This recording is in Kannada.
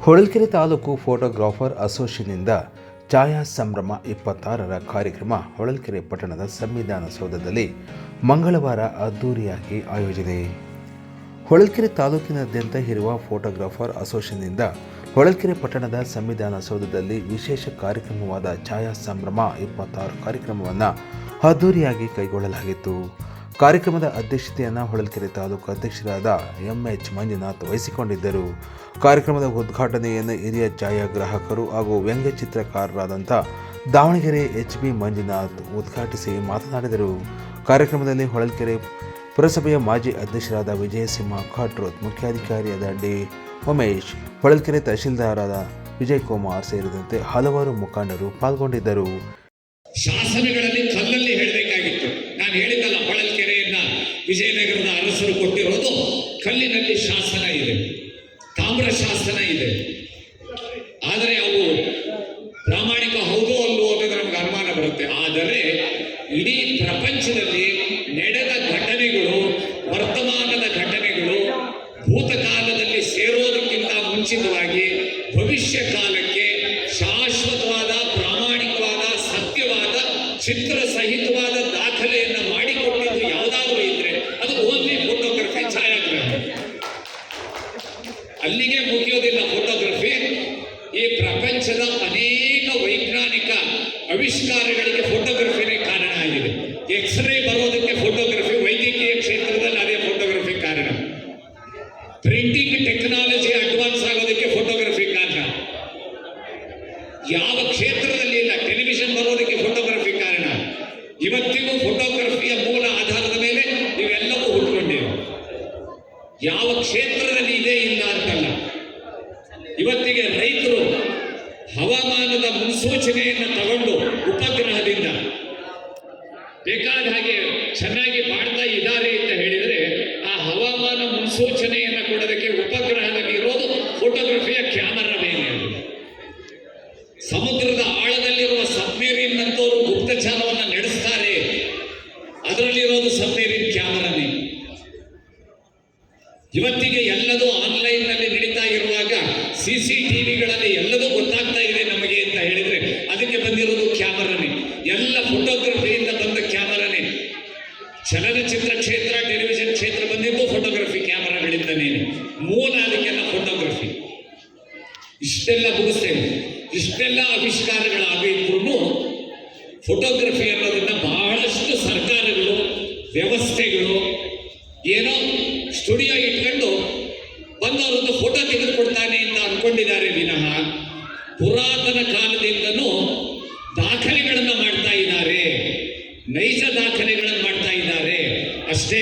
ಹೊಳಲ್ಕೆರೆ ತಾಲೂಕು ಫೋಟೋಗ್ರಾಫರ್ ಅಸೋಸಿಯೇಷನ್ನಿಂದ ಛಾಯಾ ಸಂಭ್ರಮ 26ರ ಕಾರ್ಯಕ್ರಮ ಹೊಳಲ್ಕೆರೆ ಪಟ್ಟಣದ ಸಂವಿಧಾನ ಸೌಧದಲ್ಲಿ ಮಂಗಳವಾರ ಅದ್ದೂರಿಯಾಗಿ ಆಯೋಜನೆ. ಹೊಳಲ್ಕೆರೆ ತಾಲೂಕಿನಾದ್ಯಂತ ಇರುವ ಫೋಟೋಗ್ರಾಫರ್ ಅಸೋಸಿಯೇಷನ್ನಿಂದ ಹೊಳಲ್ಕೆರೆ ಪಟ್ಟಣದ ಸಂವಿಧಾನ ಸೌಧದಲ್ಲಿ ವಿಶೇಷ ಕಾರ್ಯಕ್ರಮವಾದ ಛಾಯಾ ಸಂಭ್ರಮ 26 ಕಾರ್ಯಕ್ರಮವನ್ನು ಅದ್ದೂರಿಯಾಗಿ ಕೈಗೊಳ್ಳಲಾಗಿತ್ತು. ಕಾರ್ಯಕ್ರಮದ ಅಧ್ಯಕ್ಷತೆಯನ್ನು ಹೊಳಲ್ಕೆರೆ ತಾಲೂಕು ಅಧ್ಯಕ್ಷರಾದ ಎಂ.ಎಚ್. ಮಂಜುನಾಥ್ ವಹಿಸಿಕೊಂಡಿದ್ದರು. ಕಾರ್ಯಕ್ರಮದ ಉದ್ಘಾಟನೆಯನ್ನು ಹಿರಿಯ ಛಾಯಾಗ್ರಾಹಕರು ಹಾಗೂ ವ್ಯಂಗ್ಯಚಿತ್ರಕಾರರಾದಂಥ ದಾವಣಗೆರೆ ಎಚ್.ಬಿ. ಮಂಜುನಾಥ್ ಉದ್ಘಾಟಿಸಿ ಮಾತನಾಡಿದರು. ಕಾರ್ಯಕ್ರಮದಲ್ಲಿ ಹೊಳಲ್ಕೆರೆ ಪುರಸಭೆಯ ಮಾಜಿ ಅಧ್ಯಕ್ಷರಾದ ವಿಜಯಸಿಂಹ ಖಾಟ್ರೋತ್, ಮುಖ್ಯಾಧಿಕಾರಿಯಾದ ಡಿ. ಉಮೇಶ್, ಹೊಳಲ್ಕೆರೆ ತಹಶೀಲ್ದಾರರಾದ ವಿಜಯಕುಮಾರ್ ಸೇರಿದಂತೆ ಹಲವಾರು ಮುಖಂಡರು ಪಾಲ್ಗೊಂಡಿದ್ದರು. ಶಾಸನಗಳಲ್ಲಿ ಕಲ್ಲಲ್ಲಿ ಹೇಳಬೇಕಾಗಿತ್ತು. ನಾನು ಹೇಳಿದ್ದಲ್ಲ, ಹೊಳಲ್ಕೆರೆಯನ್ನ ವಿಜಯನಗರದ ಅರಸರು ಕೊಟ್ಟಿರೋದು ಕಲ್ಲಿನಲ್ಲಿ ಶಾಸನ ಇದೆ, ತಾಮ್ರ ಶಾಸನ ಇದೆ. ಆದರೆ ಅವು ಪ್ರಾಮಾಣಿಕ ಹೌದೋ ಅಲ್ಲೋ ಅನ್ನೋದು ನಮ್ಗೆ ಅನುಮಾನ ಬರುತ್ತೆ. ಆದರೆ ಇಡೀ ಪ್ರಪಂಚದಲ್ಲಿ ನಡೆದ ಘಟನೆಗಳು, ವರ್ತಮಾನದ ಘಟನೆಗಳು ಭೂತಕಾಲದಲ್ಲಿ ಸೇರೋದಕ್ಕಿಂತ ಮುಂಚಿತವಾಗಿ ಭವಿಷ್ಯ ಕಾಲಕ್ಕೆ ಶಾಶ್ವತವಾದ, ಪ್ರಾಮಾಣಿಕವಾದ, ಸತ್ಯವಾದ, ಚಿತ್ರ ಸಹಿತವಾದ ದಾಖಲೆಯನ್ನು ಮಾಡಿಕೊಟ್ಟಿದ್ದು ಯಾವುದಾದ್ರೂ ಇದ್ರೆ ಅದು ಓನ್ಲಿ ಫೋಟೋಗ್ರಫಿ, ಛಾಯಾಗ್ರಹಣೆ. ಅಲ್ಲಿಗೆ ಮುಗಿಯೋದಿಲ್ಲ ಫೋಟೋಗ್ರಫಿ. ಈ ಪ್ರಪಂಚದ ಅನೇಕ ವೈಜ್ಞಾನಿಕ ಆವಿಷ್ಕಾರಗಳಿಗೆ ಫೋಟೋಗ್ರಫಿನೇ ಕಾರಣ ಆಗಿದೆ. ಎಕ್ಸ್ರೇ ಬರೋದಕ್ಕೆ ಫೋಟೋಗ್ರಫಿ, ವೈದ್ಯಕೀಯ ಕ್ಷೇತ್ರದಲ್ಲಿ ಅದೇ ಫೋಟೋಗ್ರಫಿ ಕಾರಣ. ಪ್ರಿಂಟಿಂಗ್ ಟೆಕ್ನಾಲಜಿ ಅಡ್ವಾನ್ಸ್ ಆಗೋದಕ್ಕೆ ಫೋಟೋಗ್ರಫಿ ಕಾರಣ. ಯಾವ ಕ್ಷೇತ್ರದಲ್ಲಿ ಇಲ್ಲ, ಟೆಲಿವಿಷನ್ ಬರೋದಕ್ಕೆ ಫೋಟೋಗ್ರಫಿ ಕಾರಣ. ಇವತ್ತಿಗೂ ಫೋಟೋಗ್ರಫಿಯ ಮೂಲ ಆಧಾರದ ಮೇಲೆ ಇವೆಲ್ಲವೂ ಹುಟ್ಕೊಂಡಿವೆ. ಯಾವ ಕ್ಷೇತ್ರದಲ್ಲಿ ಇದೇ ಇಲ್ಲ ಅಂತಲ್ಲ. ಇವತ್ತಿಗೆ ರೈತರು ಹವಾಮಾನದ ಮುನ್ಸೂಚನೆಯನ್ನು ತಗೊಂಡು ಉಪಗ್ರಹದಿಂದ ಬೇಕಾದ ಹಾಗೆ ಚೆನ್ನಾಗಿ ಮಾಡ್ತಾ ಇದ್ದಾರೆ ಅಂತ ಹೇಳಿದರೆ, ಆ ಹವಾಮಾನ ಮುನ್ಸೂಚನೆಯನ್ನು ಕೊಡೋದಕ್ಕೆ ಉಪಗ್ರಹದಲ್ಲಿ ಇರೋದು ಫೋಟೋಗ್ರಫಿಯ ಕ್ಯಾಮರಾ ಮೇಲೆ. ಸಮುದ್ರದ ಆಳದಲ್ಲಿರುವ ಸಬ್ಮೇರಿನ್ ಅಂತವರು ಗುಪ್ತಚಾರವನ್ನು ನಡೆಸ್ತಾರೆ, ಅದರಲ್ಲಿರೋದು ಸಬ್ಮೇರಿನ್ ಕ್ಯಾಮರಾನೇ. ಇವತ್ತಿಗೆ ಎಲ್ಲದೂ ಆನ್ಲೈನ್ ನಲ್ಲಿ ನಡೀತಾ ಇರುವಾಗ CCTVಗಳಲ್ಲಿ ಎಲ್ಲದೂ ಗೊತ್ತಾಗ್ತಾ ಇದೆ ನಮಗೆ ಅಂತ ಹೇಳಿದ್ರೆ ಅದಕ್ಕೆ ಬಂದಿರೋದು ಕ್ಯಾಮರಾನೇ. ಎಲ್ಲ ಫೋಟೋಗ್ರಫಿಯಿಂದ ಬಂದ ಕ್ಯಾಮರಾನೇ. ಚಲನಚಿತ್ರ ಕ್ಷೇತ್ರ, ಟೆಲಿವಿಷನ್ ಕ್ಷೇತ್ರ ಬಂದಿದ್ದು ಫೋಟೋಗ್ರಫಿ ಕ್ಯಾಮರಾಗಳಿಂದನೇ. ಮೂಲ ಅದಕ್ಕೆಲ್ಲ ಫೋಟೋಗ್ರಫಿ. ಇಷ್ಟೆಲ್ಲ ಮುಗಿಸ್ತೇವೆ, ಇಷ್ಟೆಲ್ಲ ಆವಿಷ್ಕಾರಗಳಾಗಿದ್ರು ಫೋಟೋಗ್ರಫಿ ಅನ್ನೋದನ್ನ ಬಹಳಷ್ಟು ಸರ್ಕಾರಗಳು, ವ್ಯವಸ್ಥೆಗಳು ಏನೋ ಸ್ಟುಡಿಯೋ ಇಟ್ಕೊಂಡು ಬಂದವರೊಂದು ಫೋಟೋ ತೆಗೆದುಕೊಡ್ತಾನೆ ಅಂತ ಅನ್ಕೊಂಡಿದ್ದಾರೆ ವಿನಃ ಪುರಾತನ ಕಾಲದಿಂದನೂ ದಾಖಲೆಗಳನ್ನು ಮಾಡ್ತಾ ಇದ್ದಾರೆ, ನೈಜ ದಾಖಲೆಗಳನ್ನು ಮಾಡ್ತಾ ಇದ್ದಾರೆ ಅಷ್ಟೇ.